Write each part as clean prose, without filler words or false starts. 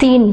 3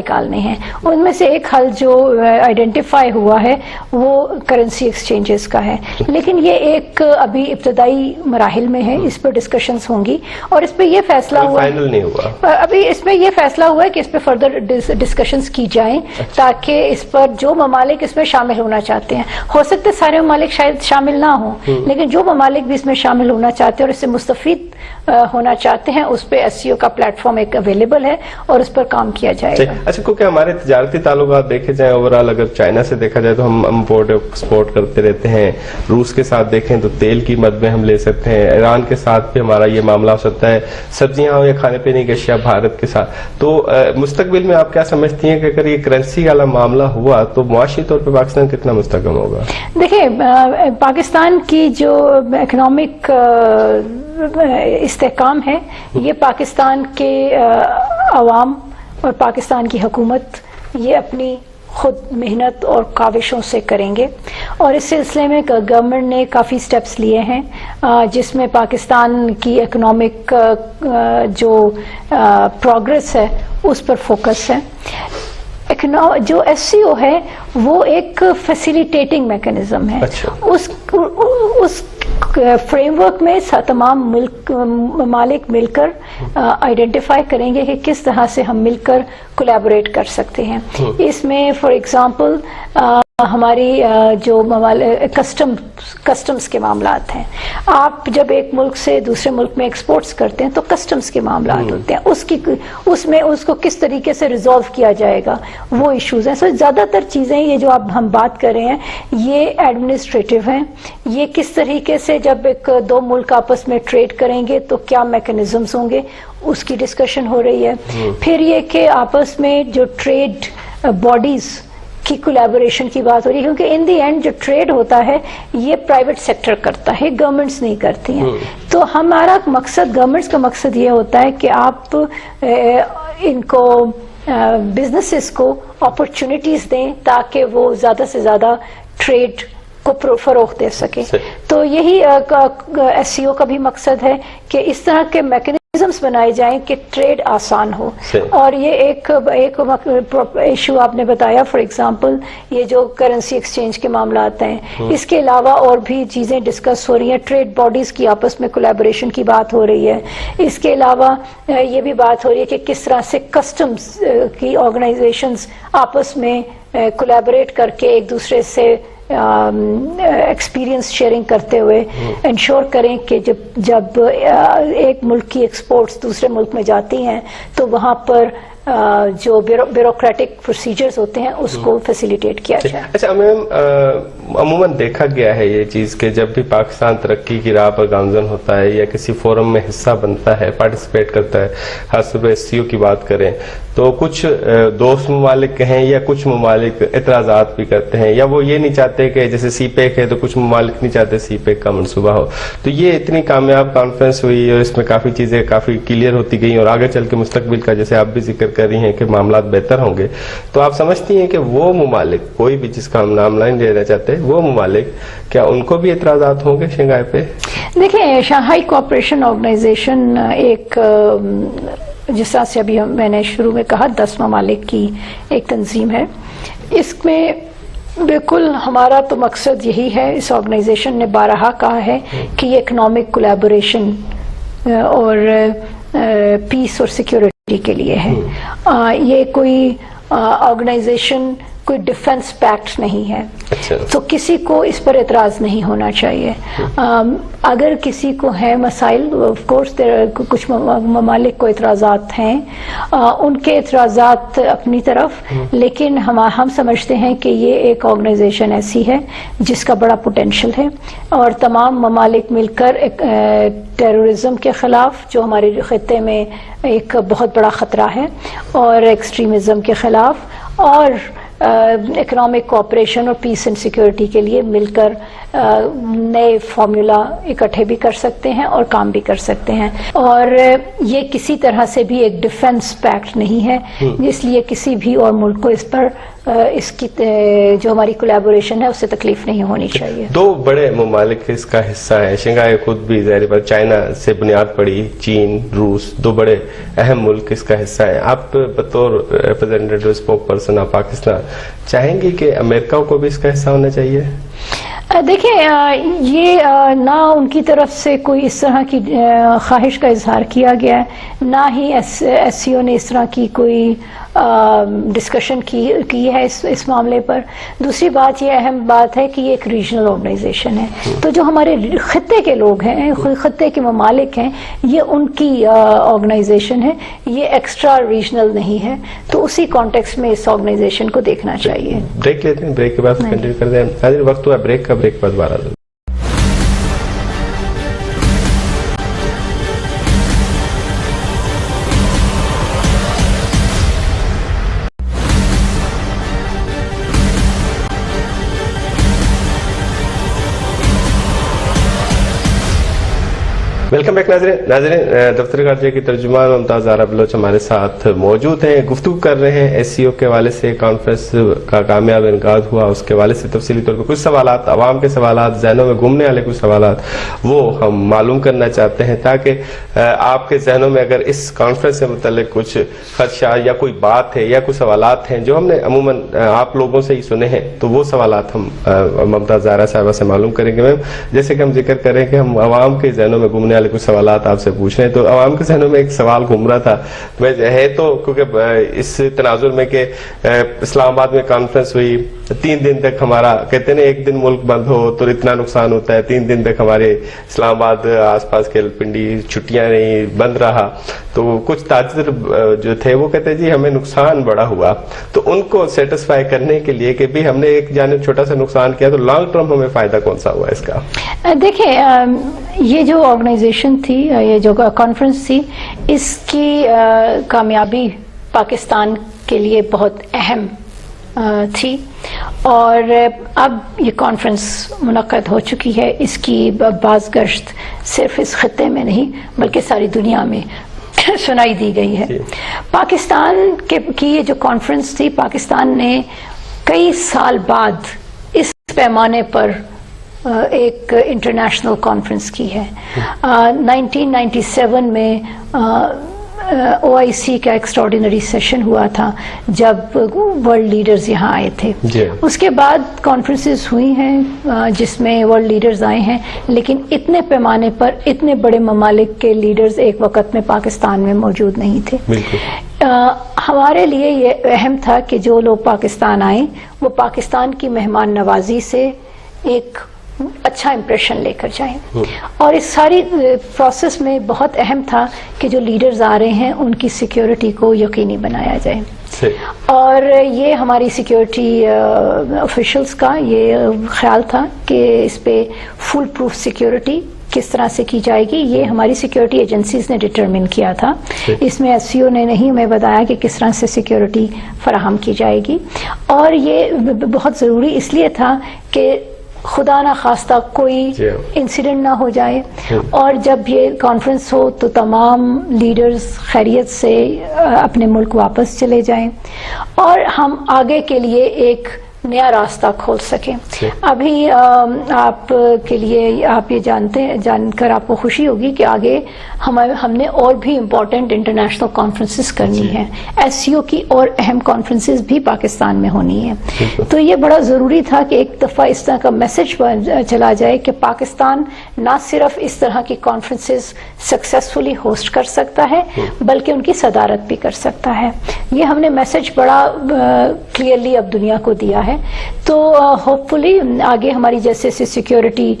نکالنے ہیں. ان میں سے ایک حل جو آئیڈینٹیفائی ہوا ہے وہ کرنسی ایکسچینجز کا ہے, لیکن یہ ایک ابھی ابتدائی مراحل میں ہے, اس پر ڈسکشنز ہوں گی اور اس پہ یہ فیصلہ ہوا, فائنل نہیں ہوا ابھی اس میں یہ فیصلہ ہوا ہے کہ اس پہ فردر ڈسکشنز کی جائیں تاکہ اس پر جو ممالک اس میں شامل ہونا چاہتے ہیں, ہو سکتا ہے سارے ممالک شاید شامل نہ ہوں, لیکن جو ممالک بھی اس میں شامل ہونا چاہتے ہیں اور اس سے مستفید ہونا چاہتے ہیں اس پہ SCO کا پلیٹ فارم ایک اویلیبل ہے اور اس پر کام کیا جائے گا. اچھا, کیونکہ ہمارے تجارتی تعلقات دیکھے جائیں اوورال, اگر چائنا سے دیکھا جائے تو ہم امپورٹ ایکسپورٹ کرتے رہتے ہیں, روس کے ساتھ دیکھیں تو تیل کی مد میں ہم لے سکتے ہیں, ایران کے ساتھ بھی ہمارا یہ معاملہ ہو سکتا ہے, سبزیاں ہو یا کھانے پینے کی اشیاء بھارت کے ساتھ. تو مستقبل میں آپ کیا سمجھتی ہیں کہ اگر یہ کرنسی والا معاملہ ہوا تو معاشی طور پہ پاکستان کتنا مستحکم ہوگا؟ دیکھیں, پاکستان کی جو اکنامک استحکام ہے یہ پاکستان کے عوام اور پاکستان کی حکومت یہ اپنی خود محنت اور کاوشوں سے کریں گے, اور اس سلسلے میں گورنمنٹ نے کافی سٹیپس لیے ہیں جس میں پاکستان کی اکنامک جو پروگرس ہے اس پر فوکس ہے. جو SCO ہے وہ ایک فیسیلیٹیٹنگ میکنزم ہے. اس فریم ورک میں تمام ممالک مل کر آئیڈینٹیفائی کریں گے کہ کس طرح سے ہم مل کر کولیبوریٹ کر سکتے ہیں. اس میں فار ایگزامپل ہماری جو کسٹمز کے معاملات ہیں, آپ جب ایک ملک سے دوسرے ملک میں ایکسپورٹس کرتے ہیں تو کسٹمز کے معاملات ہوتے ہیں, اس میں اس کو کس طریقے سے ریزالو کیا جائے گا وہ ایشوز ہیں. سو زیادہ تر چیزیں یہ جو اب ہم بات کر رہے ہیں یہ ایڈمنسٹریٹو ہیں, یہ کس طریقے سے جب ایک دو ملک آپس میں ٹریڈ کریں گے تو کیا میکنزمز ہوں گے اس کی ڈسکشن ہو رہی ہے. پھر یہ کہ آپس میں جو ٹریڈ باڈیز کی کولیبوریشن کی بات ہو رہی ہے, کیونکہ ان دی اینڈ جو ٹریڈ ہوتا ہے یہ پرائیویٹ سیکٹر کرتا ہے, گورنمنٹس نہیں کرتی ہیں. تو ہمارا مقصد, گورنمنٹس کا مقصد یہ ہوتا ہے کہ آپ ان کو بزنسز کو اپرچونٹیز دیں تاکہ وہ زیادہ سے زیادہ ٹریڈ کو فروغ دے سکے. تو یہی SCO کا بھی مقصد ہے کہ اس طرح کے میکنزمز بنائے جائیں کہ ٹریڈ آسان ہو. اور یہ ایک ایشو آپ نے بتایا, فار ایگزامپل یہ جو کرنسی ایکسچینج کے معاملات ہیں, اس کے علاوہ اور بھی چیزیں ڈسکس ہو رہی ہیں, ٹریڈ باڈیز کی آپس میں کولیبوریشن کی بات ہو رہی ہے. اس کے علاوہ یہ بھی بات ہو رہی ہے کہ کس طرح سے کسٹمز کی آرگنائزیشنز آپس میں کولیبوریٹ کر کے ایک دوسرے سے ایکسپیرینس شیئرنگ کرتے ہوئے انشور کریں کہ جب ایک ملک کی ایکسپورٹس دوسرے ملک میں جاتی ہیں تو وہاں پر جو بیوروکریٹک پروسیجرز ہوتے ہیں اس کو فیسیلیٹیٹ کیا جائے. اچھا میم, عموماً دیکھا گیا ہے یہ چیز کہ جب بھی پاکستان ترقی کی راہ پر گامزن ہوتا ہے یا کسی فورم میں حصہ بنتا ہے, پارٹیسپیٹ کرتا ہے, خاص طور پہ SCO کی بات کریں تو کچھ دوست ممالک کہیں یا کچھ ممالک اعتراضات بھی کرتے ہیں, یا وہ یہ نہیں چاہتے کہ جیسے CPEC ہے تو کچھ ممالک نہیں چاہتے CPEC کا منصوبہ ہو. تو یہ اتنی کامیاب کانفرنس ہوئی اور اس میں کافی چیزیں کافی کلیئر ہوتی گئیں, اور آگے چل کے مستقبل کا جیسے آپ بھی ذکر کر رہی ہیں کہ معاملات بہتر ہوں گے, تو آپ سمجھتی ہیں کہ وہ ممالک, کوئی بھی جس کا ہم نام نہیں لینا چاہتے, وہ ممالک کیا ان کو بھی اعتراضات ہوں گے شنگھائی پہ؟ دیکھیں, شنگھائی کوآپریشن آرگنائزیشن ایک, جس طرح سے ابھی میں نے شروع میں کہا 10 ممالک کی ایک تنظیم ہے. اس میں بالکل ہمارا تو مقصد یہی ہے, اس آرگنائزیشن نے بارہا کہا ہے کہ یہ اکنامک کولیبوریشن اور پیس اور سیکیورٹی کے لیے ہے. یہ کوئی آرگنائزیشن کوئی ڈیفنس پیکٹ نہیں ہے, تو کسی کو اس پر اعتراض نہیں ہونا چاہیے. اگر کسی کو ہے مسائل, آف کورس کچھ ممالک کو اعتراضات ہیں, ان کے اعتراضات اپنی طرف, لیکن ہم سمجھتے ہیں کہ یہ ایک آرگنائزیشن ایسی ہے جس کا بڑا پوٹینشل ہے, اور تمام ممالک مل کر ٹیررزم کے خلاف جو ہمارے خطے میں ایک بہت بڑا خطرہ ہے, اور ایکسٹریمزم کے خلاف, اور اکنامک کوآپریشن اور پیس اینڈ سیکیورٹی کے لیے مل کر نئے فارمولا اکٹھے بھی کر سکتے ہیں اور کام بھی کر سکتے ہیں. اور یہ کسی طرح سے بھی ایک ڈیفنس پیکٹ نہیں ہے, اس لیے کسی بھی اور ملک کو اس پر اس کی جو ہماری کولیبوریشن ہے اس سے تکلیف نہیں ہونی چاہیے. دو بڑے ممالک اس کا حصہ ہیں. شنگھائی خود بھی ظاہر بات چائنا سے بنیاد پڑی, چین, روس, دو بڑے اہم ملک اس کا حصہ ہیں. آپ بطور ریپرزینٹیٹو اسپوک پرسن آپ پاکستان چاہیں گے کہ امریکہ کو بھی اس کا حصہ ہونا چاہیے؟ دیکھیں, یہ نہ ان کی طرف سے کوئی اس طرح کی خواہش کا اظہار کیا گیا ہے, نہ ہی ایس سی او نے اس طرح کی کوئی ڈسکشن کی ہے اس معاملے پر. دوسری بات یہ اہم بات ہے کہ یہ ایک ریجنل آرگنائزیشن ہے, تو جو ہمارے خطے کے لوگ ہیں, خطے کے ممالک ہیں, یہ ان کی آرگنائزیشن ہے, یہ ایکسٹرا ریجنل نہیں ہے. تو اسی کانٹیکسٹ میں اس آرگنائزیشن کو دیکھنا چاہیے. بریک لیتے ہیں, بریک کے بعد کنٹینیو کرتے ہیں. وقت ہوا بریک کا, بریک کے بعد دوبارہ. ویلکم بیک ناظرین, دفتر خارجہ کی ترجمان ممتاز زہرا بلوچ ہمارے ساتھ موجود ہیں. گفتگو کر رہے ہیں ایس سی او کے حوالے سے, کانفرنس کا کامیاب انعقاد ہوا اس کے حوالے سے تفصیلی طور پر کچھ سوالات, عوام کے سوالات, ذہنوں میں گھومنے والے کچھ سوالات وہ ہم معلوم کرنا چاہتے ہیں تاکہ آپ کے ذہنوں میں اگر اس کانفرنس سے متعلق کچھ خدشہ یا کوئی بات ہے یا کچھ سوالات ہیں جو ہم نے عموماً آپ لوگوں سے ہی سنے ہیں, تو وہ سوالات ہم ممتاز زہرا صاحبہ سے معلوم کریں گے. میم, جیسے کہ ہم ذکر کریں کہ ہم عوام کے ذہنوں میں گھومنے کچھ سوالات آپ سے پوچھ رہے ہیں, تو عوام کے ذہنوں میں ایک سوال گھوم رہا تھا ہے, تو کیونکہ اس تناظر میں کہ اسلام آباد میں کانفرنس ہوئی, 3 دن تک ہمارا کہتے ہیں ایک دن ملک بند ہو تو اتنا نقصان ہوتا ہے, 3 دن تک ہمارے اسلام آباد آس پاس کے پنڈی چھٹیاں نہیں, بند رہا. تو کچھ تاجر جو تھے وہ کہتے جی ہمیں نقصان بڑا ہوا, تو ان کو سیٹسفائی کرنے کے لیے کہ بھی ہم نے ایک جانب چھوٹا سا نقصان کیا تو لانگ ٹرم ہمیں فائدہ کون سا ہوا اس کا؟ دیکھیں, یہ جو آرگنائزیشن تھی, یہ جو کانفرنس تھی, اس کی کامیابی پاکستان کے لیے بہت اہم تھی, اور اب یہ کانفرنس منعقد ہو چکی ہے. اس کی باز گشت صرف اس خطے میں نہیں بلکہ ساری دنیا میں سنائی دی گئی ہے. پاکستان کی یہ جو کانفرنس تھی, پاکستان نے کئی سال بعد اس پیمانے پر ایک انٹرنیشنل کانفرنس کی ہے. 1997 میں OIC کا ایکسٹراڈینری سیشن ہوا تھا جب ورلڈ لیڈرز یہاں آئے تھے. اس کے بعد کانفرنسز ہوئی ہیں جس میں ورلڈ لیڈرز آئے ہیں, لیکن اتنے پیمانے پر اتنے بڑے ممالک کے لیڈرز ایک وقت میں پاکستان میں موجود نہیں تھے. ہمارے لیے یہ اہم تھا کہ جو لوگ پاکستان آئیں وہ پاکستان کی مہمان نوازی سے ایک اچھا امپریشن لے کر جائیں, اور اس ساری پروسیس میں بہت اہم تھا کہ جو لیڈرز آ رہے ہیں ان کی سیکیورٹی کو یقینی بنایا جائے. اور یہ ہماری سیکیورٹی آفیشلز کا یہ خیال تھا کہ اس پہ فل پروف سیکیورٹی کس طرح سے کی جائے گی, یہ ہماری سیکیورٹی ایجنسیز نے ڈٹرمن کیا تھا. اس میں ایس سی او نے نہیں ہمیں بتایا کہ کس طرح سے سیکیورٹی فراہم کی جائے گی, اور یہ بہت ضروری اس لیے تھا کہ خدا نہ خواستہ کوئی انسیڈنٹ نہ ہو جائے, اور جب یہ کانفرنس ہو تو تمام لیڈرز خیریت سے اپنے ملک واپس چلے جائیں اور ہم آگے کے لیے ایک نیا راستہ کھول سکیں. ابھی آپ کے لیے آپ یہ جان کر آپ کو خوشی ہوگی کہ آگے ہم نے اور بھی امپورٹنٹ انٹرنیشنل کانفرنسز کرنی ہیں. ایس سی او کی اور اہم کانفرنسز بھی پاکستان میں ہونی ہیں. تو یہ بڑا ضروری تھا کہ ایک دفعہ اس طرح کا میسج چلا جائے کہ پاکستان نہ صرف اس طرح کی کانفرنسز سکسیسفلی ہوسٹ کر سکتا ہے بلکہ ان کی صدارت بھی کر سکتا ہے. یہ ہم نے میسج بڑا کلیئرلی اب دنیا کو دیا ہے. تو ہوپ فلی آگے ہماری جیسے سیکیورٹی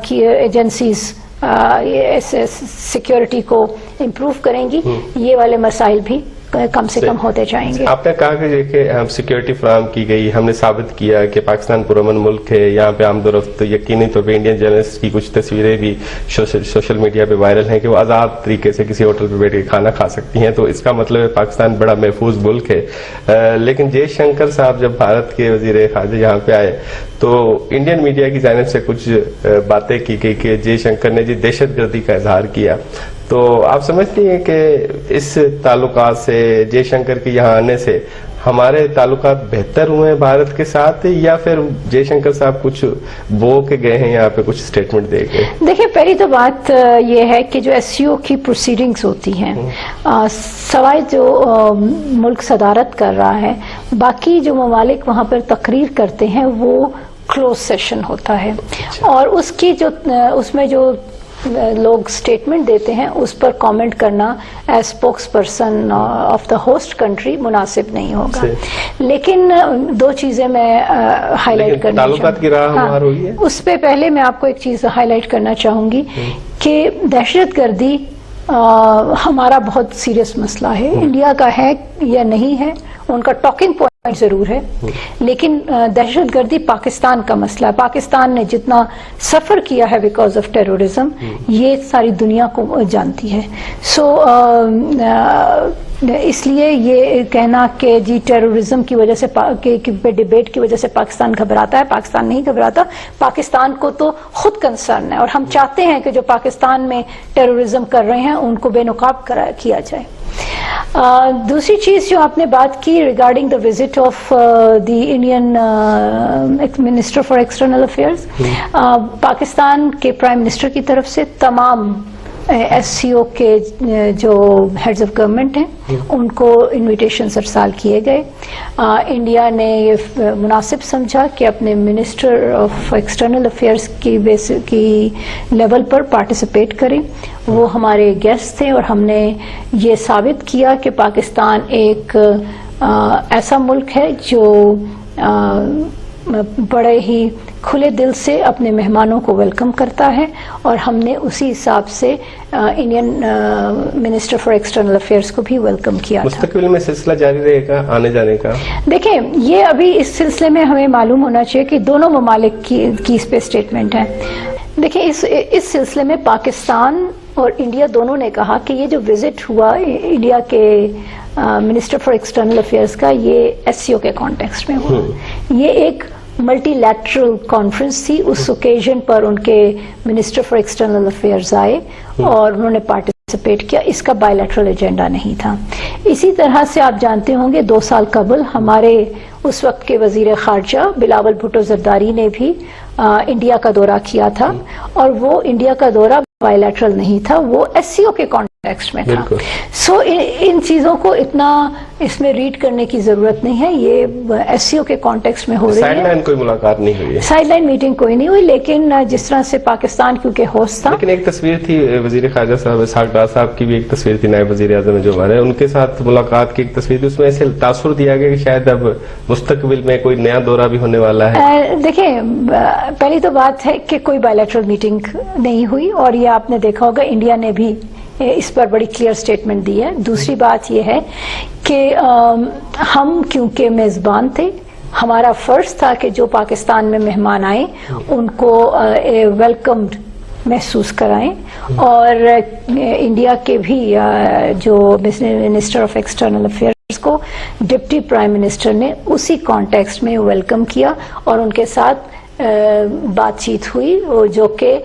کی ایجنسیز سیکیورٹی کو امپروو کریں گی, یہ والے مسائل بھی کم سے کم ہوتے جائیں گے. آپ نے کہا کہ ہم سیکیورٹی فراہم کی گئی, ہم نے ثابت کیا کہ پاکستان پرامن ملک ہے. یہاں پہ عام دورفت یقینی طور پہ انڈین جرنلسٹ کی کچھ تصویریں بھی سوشل میڈیا پہ وائرل ہیں کہ وہ آزاد طریقے سے کسی ہوٹل پہ بیٹھ کے کھانا کھا سکتی ہیں, تو اس کا مطلب ہے پاکستان بڑا محفوظ ملک ہے. لیکن جے شنکر صاحب جب بھارت کے وزیر خارجہ یہاں پہ آئے تو انڈین میڈیا کی جانب سے کچھ باتیں کی گئی کہ جے شنکر نے جی دہشت گردی کا اظہار کیا. تو آپ سمجھتی ہیں کہ اس تعلقات سے جے شنکر کے یہاں آنے سے ہمارے تعلقات بہتر ہوئے ہیں بھارت کے ساتھ, یا پھر جے شنکر صاحب کچھ بو کے گئے ہیں یہاں پہ, کچھ اسٹیٹمنٹ دے گئے؟ دیکھیں, پہلی تو بات یہ ہے کہ جو ایس سی او کی پروسیڈنگز ہوتی ہیں, سوائے جو ملک صدارت کر رہا ہے, باقی جو ممالک وہاں پر تقریر کرتے ہیں وہ کلوز سیشن ہوتا ہے, اور اس کی جو اس میں جو لوگ سٹیٹمنٹ دیتے ہیں اس پر کامنٹ کرنا as spokes person of the host country مناسب نہیں ہوگا. لیکن دو چیزیں میں ہائی لائٹ کرنا تعلقات کی راہ ہموار ہوئی ہے, اس پہ پہلے میں آپ کو ایک چیز ہائی لائٹ کرنا چاہوں گی کہ دہشت گردی ہمارا بہت سیریس مسئلہ ہے. انڈیا کا ہے یا نہیں ہے, ان کا ٹاکنگ پوائنٹ ضرور ہے, لیکن دہشت گردی پاکستان کا مسئلہ ہے. پاکستان نے جتنا سفر کیا ہے بیکاز آف ٹیرورزم, یہ ساری دنیا کو جانتی ہے. سو اس لیے یہ کہنا کہ جی ٹیرورزم کی وجہ سے ڈیبیٹ کی وجہ سے پاکستان گھبراتا ہے, پاکستان نہیں گھبراتا. پاکستان کو تو خود کنسرن ہے, اور ہم چاہتے ہیں کہ جو پاکستان میں ٹیرورزم کر رہے ہیں ان کو بے نقاب کیا جائے. دوسری چیز جو آپ نے بات کی regarding the visit of the Indian minister for external affairs, Pakistan کے پرائم منسٹر کی طرف سے تمام ایس سی او کے جو ہیڈز آف گورنمنٹ ہیں ان کو انویٹیشنز ارسال کیے گئے. انڈیا نے یہ مناسب سمجھا کہ اپنے منسٹر آف ایکسٹرنل افیئرز کی لیول پر پارٹیسپیٹ کریں. وہ ہمارے گیسٹ تھے, اور ہم نے یہ ثابت کیا کہ پاکستان ایک ایسا ملک ہے جو بڑے ہی کھلے دل سے اپنے مہمانوں کو ویلکم کرتا ہے, اور ہم نے اسی حساب سے Indian minister for external affairs کو بھی ویلکم کیا تھا. مستقبل میں سلسلہ جاری رہے گا آنے جانے کا؟ دیکھیں, یہ ابھی اس سلسلے میں ہمیں معلوم ہونا چاہیے کہ دونوں ممالک کی اس پہ اسٹیٹمنٹ ہے. دیکھیں, اس سلسلے میں پاکستان اور انڈیا دونوں نے کہا کہ یہ جو وزٹ ہوا انڈیا کے منسٹر فار ایکسٹرنل افیئرز کا, یہ ایس سی او کے کانٹیکسٹ میں ہوا. یہ ایک ملٹی لیٹرل کانفرنس تھی. اس اوکیزن پر ان کے منسٹر فار ایکسٹرنل افیئرز آئے اور انہوں نے پارٹیسپیٹ کیا. اس کا بائی لیٹرل ایجنڈا نہیں تھا. اسی طرح سے آپ جانتے ہوں گے 2 سال قبل ہمارے اس وقت کے وزیر خارجہ بلاول بھٹو زرداری نے بھی انڈیا کا دورہ کیا تھا, اور وہ انڈیا کا دورہ بائی لیٹرل نہیں تھا, وہ ایس سی او کے کانٹیکسٹ میں تھا. سو ان چیزوں کو اتنا اس میں ریڈ کرنے کی ضرورت نہیں ہے. یہ ایس سی او کے کانٹیکسٹ میں ہو رہی ہے. سائیڈ لائن کوئی ملاقات نہیں ہوئی ہے, سائیڈ لائن میٹنگ کوئی نہیں ہوئی, لیکن جس طرح سے پاکستان کیونکہ ہوسٹ تھا. لیکن ایک تصویر تھی وزیر خارجہ صاحب اسحاق ڈار صاحب کی بھی ایک تصویر تھی, نائب وزیر اعظم جو ہمارے, ان کے ساتھ ملاقات کی ایک تصویر تھی. اس میں ایسے تاثر دیا گیا کہ شاید اب مستقبل میں کوئی نیا دورہ بھی ہونے والا ہے. دیکھیں, پہلی تو بات ہے کہ کوئی بائی لیٹرل میٹنگ نہیں ہوئی, اور یہ آپ نے دیکھا ہوگا انڈیا نے بھی اس پر بڑی کلیئر سٹیٹمنٹ دی ہے. دوسری بات یہ ہے کہ ہم کیونکہ میزبان تھے, ہمارا فرض تھا کہ جو پاکستان میں مہمان آئیں ان کو ویلکمڈ محسوس کرائیں, اور انڈیا کے بھی جو منسٹر آف ایکسٹرنل افیئرز کو ڈپٹی پرائم منسٹر نے اسی کانٹیکسٹ میں ویلکم کیا, اور ان کے ساتھ بات چیت ہوئی, جو کہ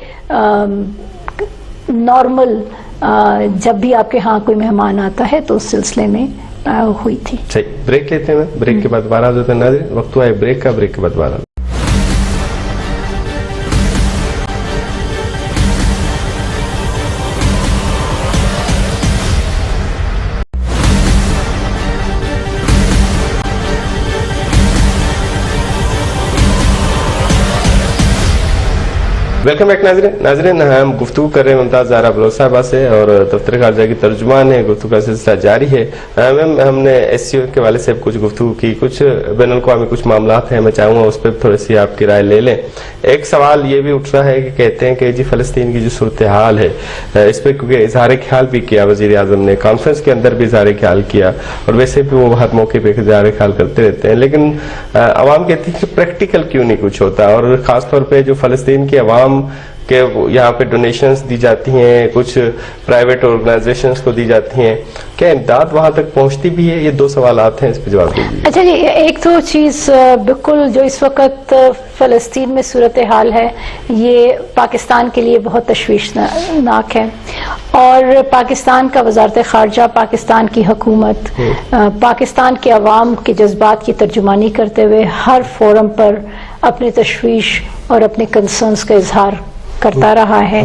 نارمل جب بھی آپ کے ہاں کوئی مہمان آتا ہے تو اس سلسلے میں ہوئی تھی. صحیح, بریک لیتے ہیں, بریک کے بعد دوبارہ حاضر ہوتے ہیں. ناظرین, وقت ہوا ہے بریک کا, بریک کے بعد دوبارہ. ویلکم بیک ناظرین, ہم گفتگو کر رہے ہیں ممتاز زہرا بلوچ صاحبہ سے, اور دفتر خارجہ کی ترجمان ہے. گفتگو کا سلسلہ جاری ہے. میم, ہم نے ایس سی او کے والے سے کچھ گفتگو کی, کچھ بین الاقوامی کچھ معاملات ہیں, میں چاہوں گا اس پہ تھوڑی سی آپ کی رائے لے لیں. ایک سوال یہ بھی اٹھ رہا ہے کہ کہتے ہیں کہ جی فلسطین کی جو صورتحال ہے اس پہ کیونکہ اظہار خیال بھی کیا وزیر اعظم نے, کانفرنس کے اندر بھی اظہار خیال کیا, اور ویسے بھی وہ ہر موقع پہ اظہار خیال کرتے رہتے ہیں, لیکن عوام کہتی ہے کہ پریکٹیکل کیوں نہیں کچھ ہوتا, اور خاص طور پہ جو فلسطین کی عوام کہ یہاں پہ ڈونیشنز دی جاتی ہیں, کچھ پرائیویٹ آرگنائزیشنز کو دی جاتی ہیں, کیا امداد وہاں تک پہنچتی بھی ہے؟ یہ دو سوالات ہیں, اس پہ جواب دیجیے. اچھا جی, ایک تو چیز بالکل جو اس وقت فلسطین میں صورتحال ہے یہ پاکستان کے لیے بہت تشویشناک ہے, اور پاکستان کا وزارت خارجہ, پاکستان کی حکومت پاکستان کے عوام کے جذبات کی ترجمانی کرتے ہوئے ہر فورم پر اپنی تشویش اور اپنے کنسرنز کا اظہار کرتا رہا ہے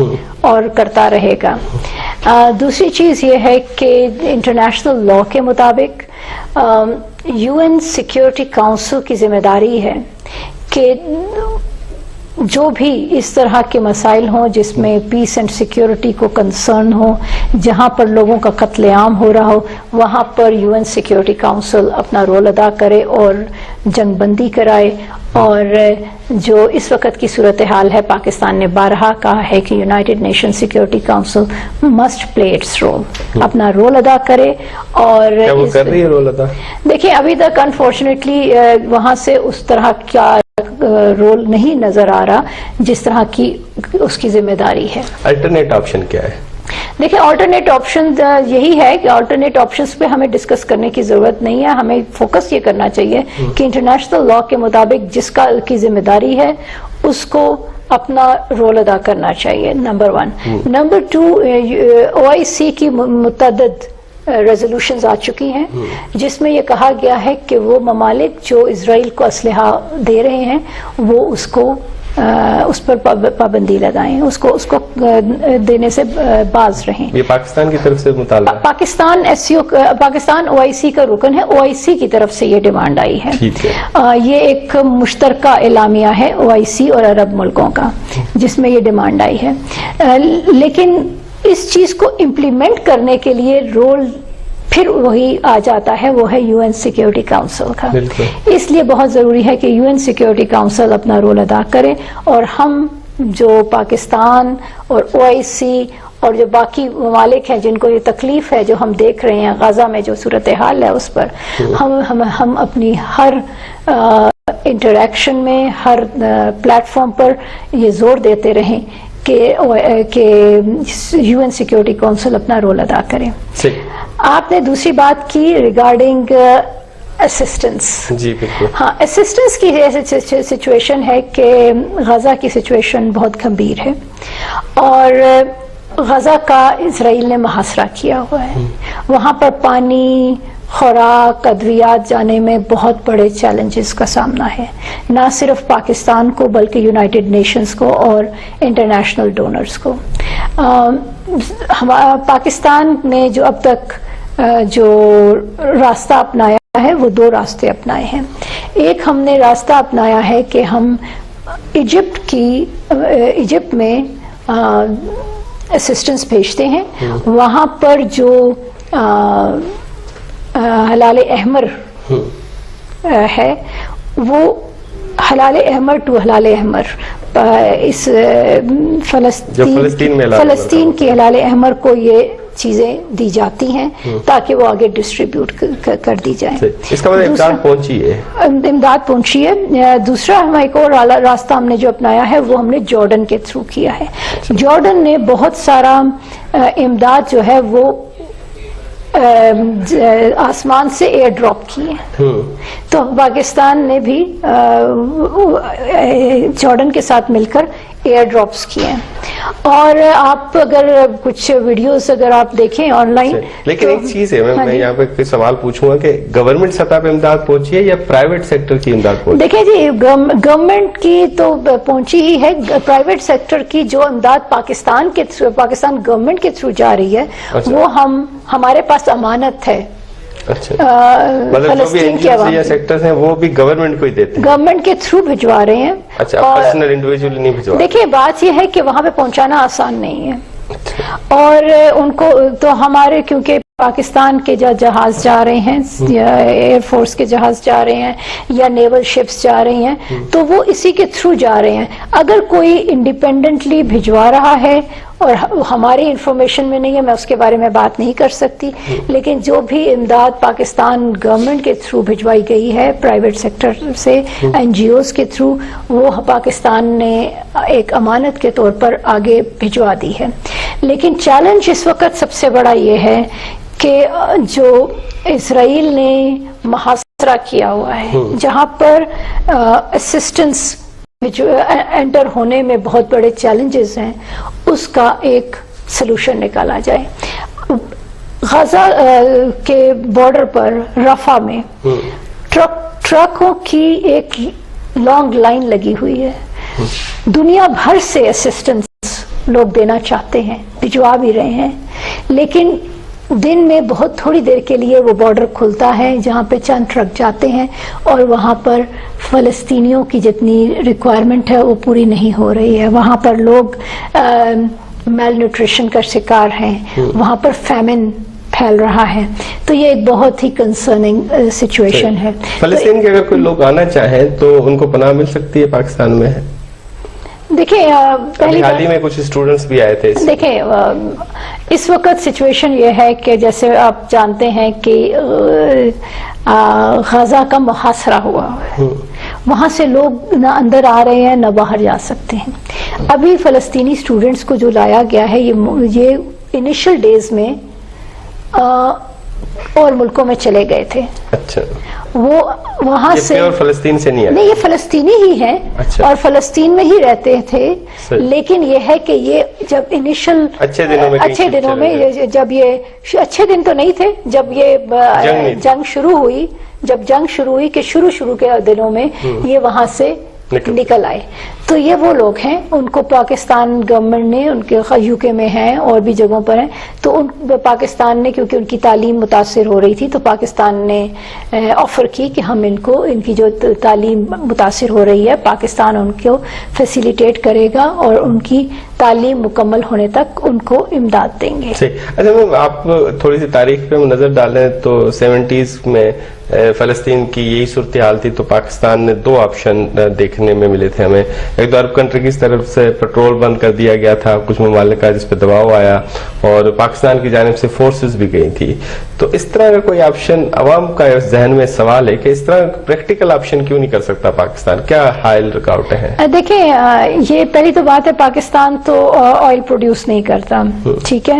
اور کرتا رہے گا. دوسری چیز یہ ہے کہ انٹرنیشنل لاء کے مطابق یو این سیکیورٹی کونسل کی ذمہ داری ہے کہ جو بھی اس طرح کے مسائل ہوں جس میں پیس اینڈ سیکیورٹی کو کنسرن ہو, جہاں پر لوگوں کا قتل عام ہو رہا ہو, وہاں پر یو این سیکیورٹی کونسل اپنا رول ادا کرے اور جنگ بندی کرائے. اور جو اس وقت کی صورتحال ہے, پاکستان نے بارہا کہا ہے کہ United Nation Security Council must play its role, اپنا رول ادا کرے. اور کیا وہ کر رہی ہے رول ادا؟ دیکھیں ابھی تک انفارچونیٹلی وہاں سے اس طرح کا رول نہیں نظر آ رہا جس طرح کی اس کی ذمہ داری ہے. الٹرنیٹ آپشن کیا ہے؟ دیکھیں آلٹرنیٹ آپشن یہی ہے کہ آلٹرنیٹ آپشنز پہ ہمیں ڈسکس کرنے کی ضرورت نہیں ہے, ہمیں فوکس یہ کرنا چاہیے کہ انٹرنیشنل لاء کے مطابق جس کی ذمہ داری ہے اس کو اپنا رول ادا کرنا چاہیے, نمبر 1. نمبر 2, OIC کی متعدد ریزولوشنز آ چکی ہیں جس میں یہ کہا گیا ہے کہ وہ ممالک جو اسرائیل کو اسلحہ دے رہے ہیں وہ اس پر پابندی لگائیں, اس کو دینے سے باز رہیں. یہ پاکستان کی طرف سے مطالبہ ہے؟ پاکستان OIC کا رکن ہے, OIC کی طرف سے یہ ڈیمانڈ آئی ہے. یہ ایک مشترکہ اعلامیہ ہے OIC اور عرب ملکوں کا جس میں یہ ڈیمانڈ آئی ہے. لیکن اس چیز کو امپلیمنٹ کرنے کے لیے رول پھر وہی آ جاتا ہے, وہ ہے یو این سیکیورٹی کونسل کا. اس لیے بہت ضروری ہے کہ یو این سیکیورٹی کونسل اپنا رول ادا کرے, اور ہم جو پاکستان اور OIC اور جو باقی ممالک ہیں جن کو یہ تکلیف ہے جو ہم دیکھ رہے ہیں غزہ میں جو صورتحال ہے اس پر, ہم اپنی ہر انٹریکشن میں, ہر پلیٹ فارم پر یہ زور دیتے رہیں کہ یو این سیکیورٹی کونسل اپنا رول ادا کرے. آپ نے دوسری بات کی ریگارڈنگ اسسٹنس. جی بالکل. ہاں, اسسٹنس کی سچویشن ہے کہ غزہ کی سچویشن بہت گمبھیر ہے اور غزہ کا اسرائیل نے محاصرہ کیا ہوا ہے. وہاں پر پانی, خوراک, ادویات جانے میں بہت بڑے چیلنجز کا سامنا ہے, نہ صرف پاکستان کو بلکہ یونائٹڈ نیشنز کو اور انٹرنیشنل ڈونرز کو. پاکستان نے جو اب تک جو راستہ اپنایا ہے وہ 2 راستے اپنائے ہیں. ایک ہم نے راستہ اپنایا ہے کہ ہم ایجپٹ میں اسسٹنس بھیجتے ہیں, وہاں پر جو ہلال احمر ہے وہ ہلال احمر ٹو ہلال احمر اس فلسطین کی ہلال احمر کو یہ چیزیں دی جاتی ہیں تاکہ وہ آگے ڈسٹریبیوٹ کر دی جائیں. اس کا مطلب امداد پہنچی ہے. دوسرا ہم ایک اور راستہ ہم نے جو اپنایا ہے وہ ہم نے جارڈن کے تھرو کیا ہے. جارڈن نے بہت سارا امداد جو ہے وہ آسمان سے ایئر ڈراپ کیے, تو پاکستان نے بھی جارڈن کے ساتھ مل کر ایئر ڈراپس کیے ہیں. اور آپ اگر کچھ ویڈیوز اگر آپ دیکھیں آن لائن. لیکن ایک چیز ہے, میں یہاں پہ کوئی سوال پوچھوں گا کہ گورنمنٹ سطح پہ امداد پہنچی ہے یا پرائیویٹ سیکٹر کی امداد پہنچی؟ دیکھیں جی, گورنمنٹ کی تو پہنچی ہی ہے, پرائیویٹ سیکٹر کی جو امداد پاکستان گورنمنٹ کے تھرو جا رہی ہے وہ ہمارے پاس امانت ہے. فلسطین کے عوام سیکٹرز ہیں وہ بھی گورنمنٹ کو ہی دیتے ہیں, گورنمنٹ کے تھرو بھجوا رہے ہیں. اچھا, پرسنل انڈیویجول نہیں بھجوا. دیکھیں بات یہ ہے کہ وہاں پہ پہنچانا آسان نہیں ہے, اور ان کو تو ہمارے کیونکہ پاکستان کے جہاز جا رہے ہیں, ایئر فورس کے جہاز جا رہے ہیں یا نیول شپس جا رہی ہیں, تو وہ اسی کے تھرو جا رہے ہیں. اگر کوئی انڈیپینڈنٹلی بھجوا رہا ہے اور ہماری انفارمیشن میں نہیں ہے، میں اس کے بارے میں بات نہیں کر سکتی، لیکن جو بھی امداد پاکستان گورنمنٹ کے تھرو بھجوائی گئی ہے پرائیویٹ سیکٹر سے، این جی اوز کے تھرو، وہ پاکستان نے ایک امانت کے طور پر آگے بھجوا دی ہے۔ لیکن چیلنج اس وقت سب سے بڑا یہ ہے کہ جو اسرائیل نے محاصرہ کیا ہوا ہے، جہاں پر اسسٹنس انٹر ہونے میں بہت بڑے چیلنجز ہیں، اس کا ایک سلوشن نکالا جائے۔ غزہ کے بارڈر پر رفح میں ٹرکوں کی ایک لانگ لائن لگی ہوئی ہے، دنیا بھر سے اسسٹنس لوگ دینا چاہتے ہیں، بھجوا بھی رہے ہیں، لیکن دن میں بہت تھوڑی دیر کے لیے وہ بارڈر کھلتا ہے جہاں پہ چند ٹرک جاتے ہیں، اور وہاں پر فلسطینیوں کی جتنی ریکوائرمنٹ ہے وہ پوری نہیں ہو رہی ہے۔ وہاں پر لوگ میل نیوٹریشن کا شکار ہیں، وہاں پر فیمن پھیل رہا ہے، تو یہ ایک بہت ہی کنسرننگ سچویشن ہے۔ فلسطین کے اگر کوئی لوگ آنا چاہیں تو ان کو پناہ مل سکتی ہے پاکستان میں؟ دیکھیں حال ہی میں کچھ اسٹوڈنٹس بھی آئے تھے۔ دیکھیں اس وقت سچویشن یہ ہے کہ جیسے آپ جانتے ہیں کہ غزہ کا محاصرہ ہوا ہے، وہاں سے لوگ نہ اندر آ رہے ہیں نہ باہر جا سکتے ہیں۔ ابھی فلسطینی اسٹوڈنٹس کو جو لایا گیا ہے، یہ انیشل ڈیز میں اور ملکوں میں چلے گئے تھے۔ اچھا، وہ وہاں سے فلسطین سے نہیں، یہ فلسطینی ہی ہیں اور فلسطین میں ہی رہتے تھے، لیکن یہ ہے کہ یہ جب انیشل اچھے دنوں میں جب یہ اچھے دن تو نہیں تھے، جب یہ جنگ شروع ہوئی کہ شروع کے دنوں میں یہ وہاں سے نکل آئے، تو یہ وہ لوگ ہیں، ان کو پاکستان گورنمنٹ نے، ان کے یو کے میں ہیں اور بھی جگہوں پر ہیں، تو پاکستان نے، کیونکہ ان کی تعلیم متاثر ہو رہی تھی، تو پاکستان نے آفر کی کہ ہم ان کی جو تعلیم متاثر ہو رہی ہے، پاکستان ان کو فیسیلیٹیٹ کرے گا اور ان کی تعلیم مکمل ہونے تک ان کو امداد دیں گے۔ اچھا میم، آپ تھوڑی سی تاریخ پہ نظر ڈالیں تو 70s میں فلسطین کی یہی صورتحال تھی، تو پاکستان نے 2 آپشن دیکھنے میں ملے تھے ہمیں۔ ایک تو عرب کنٹری کی طرف سے پیٹرول بند کر دیا گیا تھا کچھ ممالک کا، جس پہ دباؤ آیا، اور پاکستان کی جانب سے فورسز بھی گئی تھی۔ تو اس طرح کا کوئی آپشن، عوام کا ذہن میں سوال ہے کہ اس طرح پریکٹیکل آپشن کیوں نہیں کر سکتا پاکستان؟ کیا حائل رکاوٹیں ہیں؟ دیکھیں، یہ پہلی تو بات ہے، پاکستان تو آئل پروڈیوس نہیں کرتا، ٹھیک ہے،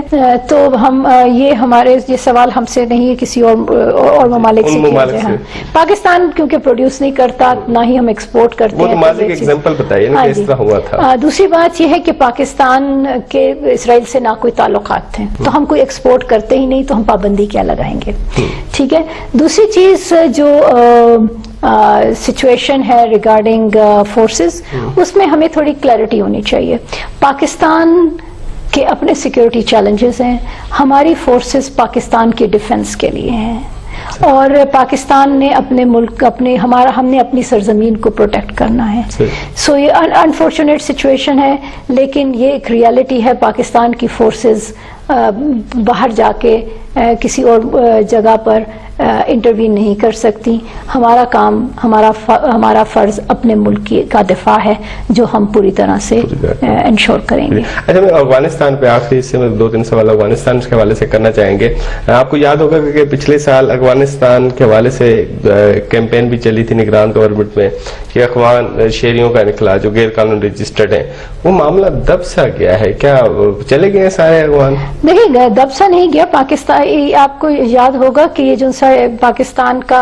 تو ہم یہ سوال ہم سے نہیں ہے، کسی اور ممالک سے کیا جائے۔ ہاں، پاکستان کیونکہ پروڈیوس نہیں کرتا، نہ ہی ہم ایکسپورٹ کرتے ہیں۔ ماضی کا ایگزامپل بتائیے نا کہ اس طرح ہوا تھا۔ دوسری بات یہ ہے کہ پاکستان کے اسرائیل سے نہ کوئی تعلقات تھے، تو ہم کوئی ایکسپورٹ کرتے ہی نہیں، تو ہم پابندی کیا لگائیں گے، ٹھیک ہے۔ دوسری چیز جو سچویشن ہے ریگارڈنگ فورسز، اس میں ہمیں تھوڑی کلیئرٹی ہونی چاہیے۔ پاکستان کے اپنے سیکیورٹی چیلنجز ہیں، ہماری فورسز پاکستان کی ڈیفنس کے لیے ہیں، اور پاکستان نے اپنے ملک ہم نے اپنی سرزمین کو پروٹیکٹ کرنا ہے۔ سو یہ انفارچونیٹ سچویشن ہے، لیکن یہ ایک ریالٹی ہے۔ پاکستان کی فورسز باہر جا کے کسی اور جگہ پر انٹروین نہیں کر سکتی۔ ہمارا کام، ہمارا فرض اپنے ملک کا دفاع ہے، جو ہم پوری طرح سے انشور کریں گے۔ اچھا، میں افغانستان پہ آخری سے میں 2-3 سوال افغانستان کے حوالے سے کرنا چاہیں گے۔ آپ کو یاد ہوگا کہ پچھلے سال افغانستان کے حوالے سے کیمپین بھی چلی تھی نگران گورنمنٹ میں کہ افغان شہریوں کا انخلاء جو غیر قانونی رجسٹرڈ ہیں، وہ معاملہ دب سا گیا ہے، کیا چلے گئے سارے افغان؟ دیکھیں، دب سا نہیں گیا۔ پاکستان، آپ کو یاد ہوگا کہ یہ جو پاکستان کا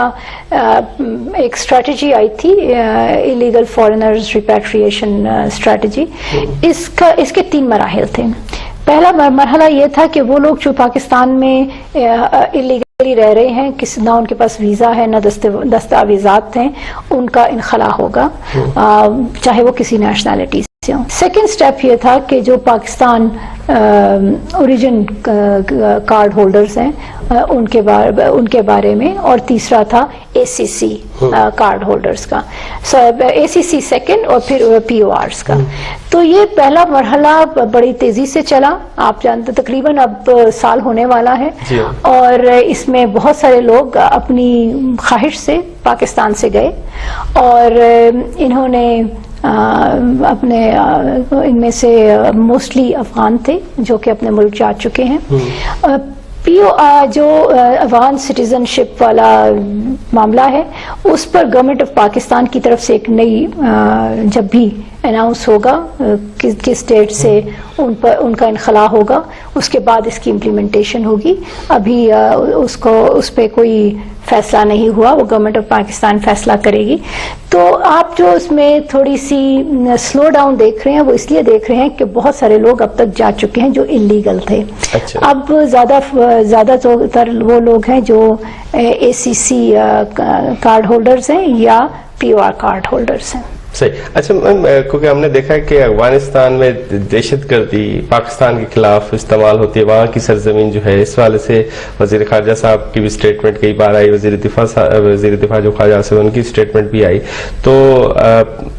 ایک اسٹریٹجی آئی تھی، ایلیگل فارینرز ریپیٹریشن اسٹریٹجی، اس کے 3 مراحل تھے۔ پہلا مرحلہ یہ تھا کہ وہ لوگ جو پاکستان میں ایلیگلی رہ رہے ہیں، نہ ان کے پاس ویزا ہے نہ دستاویزات ہیں، ان کا انخلاء ہوگا، چاہے وہ کسی نیشنلٹی سے ہوں۔ سیکنڈ سٹیپ یہ تھا کہ جو پاکستان اوریجن کارڈ ہولڈرز ہیں ان کے بارے میں، اور تیسرا تھا ACC کارڈ ہولڈرز کا، ACC سیکنڈ، اور پھر PORs کا۔ تو یہ پہلا مرحلہ بڑی تیزی سے چلا، آپ جانتے تقریباً اب سال ہونے والا ہے، اور اس میں بہت سارے لوگ اپنی خواہش سے پاکستان سے گئے، اور انہوں نے اپنے ان میں سے موسٹلی افغان تھے جو کہ اپنے ملک جا چکے ہیں. جو افغان سٹیزن شپ والا معاملہ ہے اس پر گورنمنٹ آف پاکستان کی طرف سے ایک نئی جب بھی اناؤنس ہوگا کس اسٹیٹ سے ان کا انخلاء ہوگا اس کے بعد اس کی امپلیمنٹیشن ہوگی. ابھی اس پہ کوئی فیصلہ نہیں ہوا, وہ گورنمنٹ آف پاکستان فیصلہ کرے گی. تو آپ جو اس میں تھوڑی سی سلو ڈاؤن دیکھ رہے ہیں وہ اس لیے دیکھ رہے ہیں کہ بہت سارے لوگ اب تک جا چکے ہیں جو انلیگل تھے. اب زیادہ تر وہ لوگ ہیں جو ACC کارڈ ہولڈرز ہیں یا POR کارڈ ہولڈرز ہیں. صحیح. اچھا میم, کیونکہ ہم نے دیکھا کہ افغانستان میں دہشت گردی پاکستان کے خلاف استعمال ہوتی ہے, وہاں کی سرزمین جو ہے, اس والے سے وزیر خارجہ صاحب کی بھی اسٹیٹمنٹ کئی بار آئی, وزیر دفاع جو خواجہ آصف ان کی اسٹیٹمنٹ بھی آئی. تو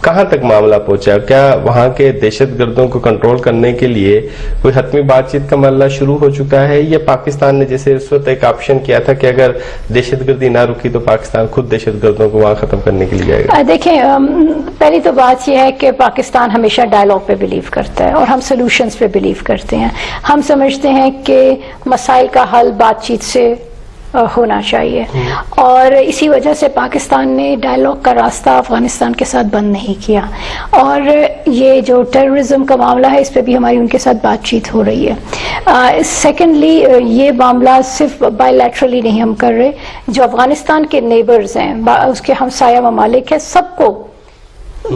کہاں تک معاملہ پہنچا؟ کیا وہاں کے دہشت گردوں کو کنٹرول کرنے کے لیے کوئی حتمی بات چیت کا مرحلہ شروع ہو چکا ہے, یا پاکستان نے جیسے اس وقت ایک آپشن کیا تھا کہ اگر دہشت گردی نہ رکی تو پاکستان خود دہشت گردوں کو وہاں ختم کرنے کے لیے جائے گا؟ دیکھیں, پہلی تو بات یہ ہے کہ پاکستان ہمیشہ ڈائلاگ پہ بلیو کرتا ہے اور ہم سولوشنز پہ بلیو کرتے ہیں. ہم سمجھتے ہیں کہ مسائل کا حل بات چیت سے ہونا چاہیے, اور اسی وجہ سے پاکستان نے ڈائلاگ کا راستہ افغانستان کے ساتھ بند نہیں کیا. اور یہ جو ٹیررزم کا معاملہ ہے اس پہ بھی ہماری ان کے ساتھ بات چیت ہو رہی ہے. سیکنڈلی, یہ معاملہ صرف بائی لیٹرلی نہیں ہم کر رہے, جو افغانستان کے نیبرز ہیں, اس کے ہمسایہ ممالک ہیں, سب کو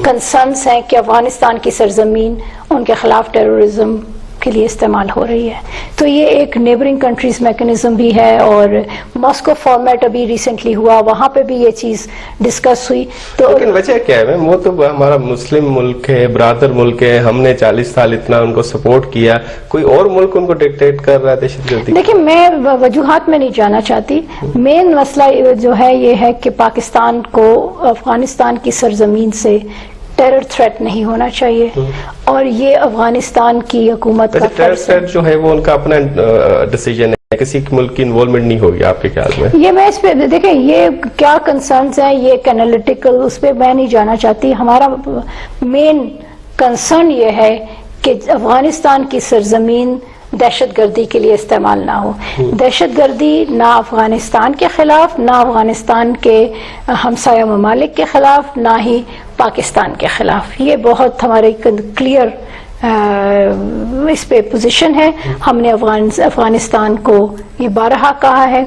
کنسرنس ہیں کہ افغانستان کی سرزمین ان کے خلاف ٹیررزم کے لیے استعمال ہو رہی ہے. تو یہ ایک نیبرنگ کنٹریز میکنزم بھی ہے, اور ماسکو فارمیٹ ابھی ریسنٹلی ہوا, وہاں پہ بھی یہ چیز ڈسکس ہوئی. تو لیکن وجہ کیا ہے؟ وہ تو ہمارا مسلم ملک ہے, برادر ملک ہے, ہم نے 40 سال اتنا ان کو سپورٹ کیا, کوئی اور ملک ان کو ڈکٹیٹ کر رہا ہے دہشت گردی؟ دیکھیں, میں وجوہات میں نہیں جانا چاہتی. مین مسئلہ جو ہے یہ ہے کہ پاکستان کو افغانستان کی سرزمین سے ٹیرر تھریٹ نہیں ہونا چاہیے, اور یہ افغانستان کی حکومت کا ٹیرر تھریٹ جو ہے وہ ان کا اپنا ڈیسیژن ہے, کسی ملک کی انوالومنٹ نہیں ہوگی آپ کے خیال میں؟ یہ میں اس پہ دیکھیں یہ کیا کنسرنز ہیں, یہ ایک انالیٹیکل, اس پہ میں نہیں جانا چاہتی. ہمارا مین کنسرن یہ ہے کہ افغانستان کی سرزمین دہشت گردی کے لیے استعمال نہ ہو. دہشت گردی نہ افغانستان کے خلاف, نہ افغانستان کے ہمسایہ ممالک کے خلاف, نہ ہی پاکستان کے خلاف. یہ بہت ہمارے کلیئر اس پہ پوزیشن ہے. ہم نے افغانستان کو یہ بارہا کہا ہے.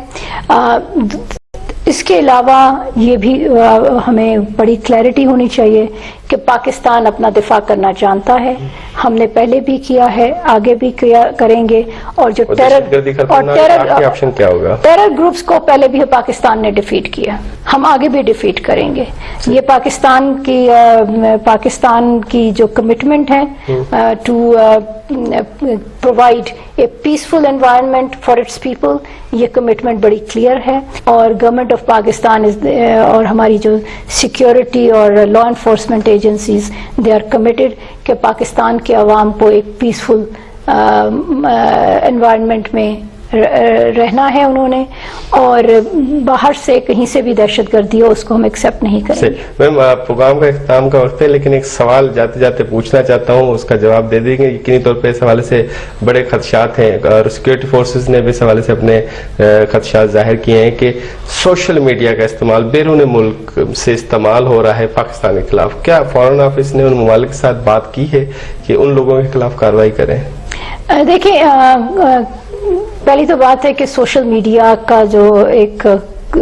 اس کے علاوہ یہ بھی ہمیں بڑی کلیئرٹی ہونی چاہیے کہ پاکستان اپنا دفاع کرنا جانتا ہے. ہم نے پہلے بھی کیا ہے, آگے بھی کریں گے. اور جو ٹیرر گروپس کو پہلے بھی پاکستان نے ڈیفیٹ کیا, ہم آگے بھی ڈیفیٹ کریں گے. یہ پاکستان کی جو کمٹمنٹ ہے to provide a peaceful environment for its people, یہ کمٹمنٹ بڑی کلیئر ہے. اور گورنمنٹ آف پاکستان اور ہماری جو سیکیورٹی اور law enforcement agencies, they are committed کہ پاکستان کے عوام کو ایک پیسفل انوائرمنٹ میں رہنا ہے انہوں نے, اور باہر سے کہیں سے بھی دہشت گردی ہو اس کو ہم ایکسیپٹ نہیں کریں گے. میم, پروگرام کا اختتام کا وقت ہے, لیکن ایک سوال جاتے جاتے پوچھنا چاہتا ہوں, اس کا جواب دے دیں گے. یقینی طور پہ اس حوالے سے بڑے خدشات ہیں, اور سیکورٹی فورسز نے بھی اس حوالے سے اپنے خدشات ظاہر کیے ہیں کہ سوشل میڈیا کا استعمال بیرون ملک سے استعمال ہو رہا ہے پاکستان کے خلاف. کیا فارن آفس نے ان ممالک کے ساتھ بات کی ہے کہ ان لوگوں کے خلاف کارروائی کریں؟ دیکھیں, پہلی تو بات ہے کہ سوشل میڈیا کا جو ایک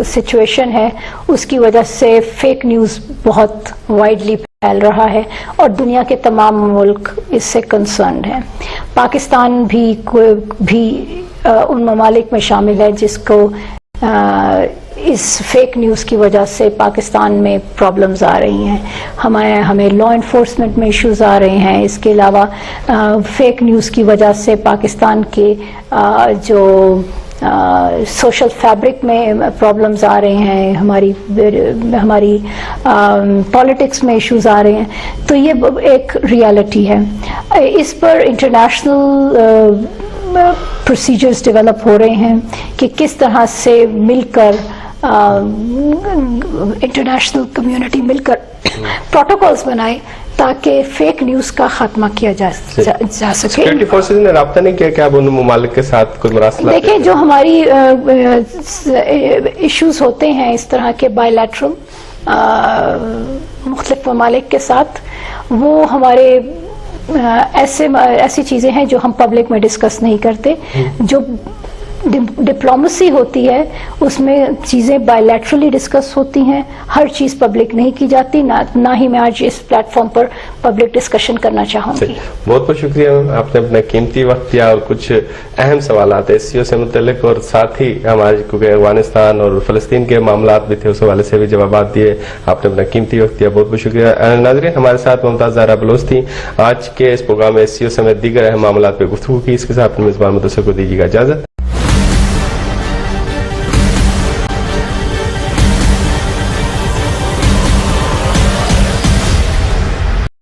سچویشن ہے اس کی وجہ سے فیک نیوز بہت وائڈلی پھیل رہا ہے, اور دنیا کے تمام ملک اس سے کنسرنڈ ہیں. پاکستان بھی ان ممالک میں شامل ہے جس کو اس فیک نیوز کی وجہ سے پاکستان میں پرابلمز آ رہی ہیں. ہمیں لا انفورسمنٹ میں ایشوز آ رہے ہیں. اس کے علاوہ فیک نیوز کی وجہ سے پاکستان کے جو سوشل فیبرک میں پرابلمز آ رہے ہیں, ہماری پالیٹکس میں ایشوز آ رہے ہیں. تو یہ ایک ریالٹی ہے. اس پر انٹرنیشنل پروسیجرز ڈیولپ ہو رہے ہیں کہ کس طرح سے مل کر انٹرنیشنل کمیونٹی مل کر پروٹوکولز بنائے تاکہ فیک نیوز کا خاتمہ کیا جا سکے. سیکورٹی فورسز نے رابطہ نہیں کیا کہ اب ان ممالک کے ساتھ کوئی مراسلہ؟ دیکھیں جو ہماری ایشوز ہوتے ہیں اس طرح کے بائی لیٹرل مختلف ممالک کے ساتھ، وہ ہمارے ایسی چیزیں ہیں جو ہم پبلک میں ڈسکس نہیں کرتے. جو ڈپلومیسی ہوتی ہے اس میں چیزیں بائی لیٹرلی ڈسکس ہوتی ہیں، ہر چیز پبلک نہیں کی جاتی، نہ ہی میں آج اس پلیٹ فارم پر پبلک ڈسکشن کرنا چاہوں گی. بہت بہت شکریہ، آپ نے اپنا قیمتی وقت دیا اور کچھ اہم سوالات ایس سی او سے متعلق اور ساتھ ہی ہمارے کیونکہ افغانستان اور فلسطین کے معاملات بھی تھے اس حوالے سے بھی جوابات دیے. آپ نے اپنا قیمتی وقت دیا، بہت بہت شکریہ. ناظرین، ہمارے ساتھ ممتاز زہرا بلوچ تھیں. آج کے اس پروگرام میں ایس سی او سمیت دیگر اہم معاملات پہ گفتگو کی. اس کے ساتھ اپنے میزبان مدثر کو دیجیے گا اجازت.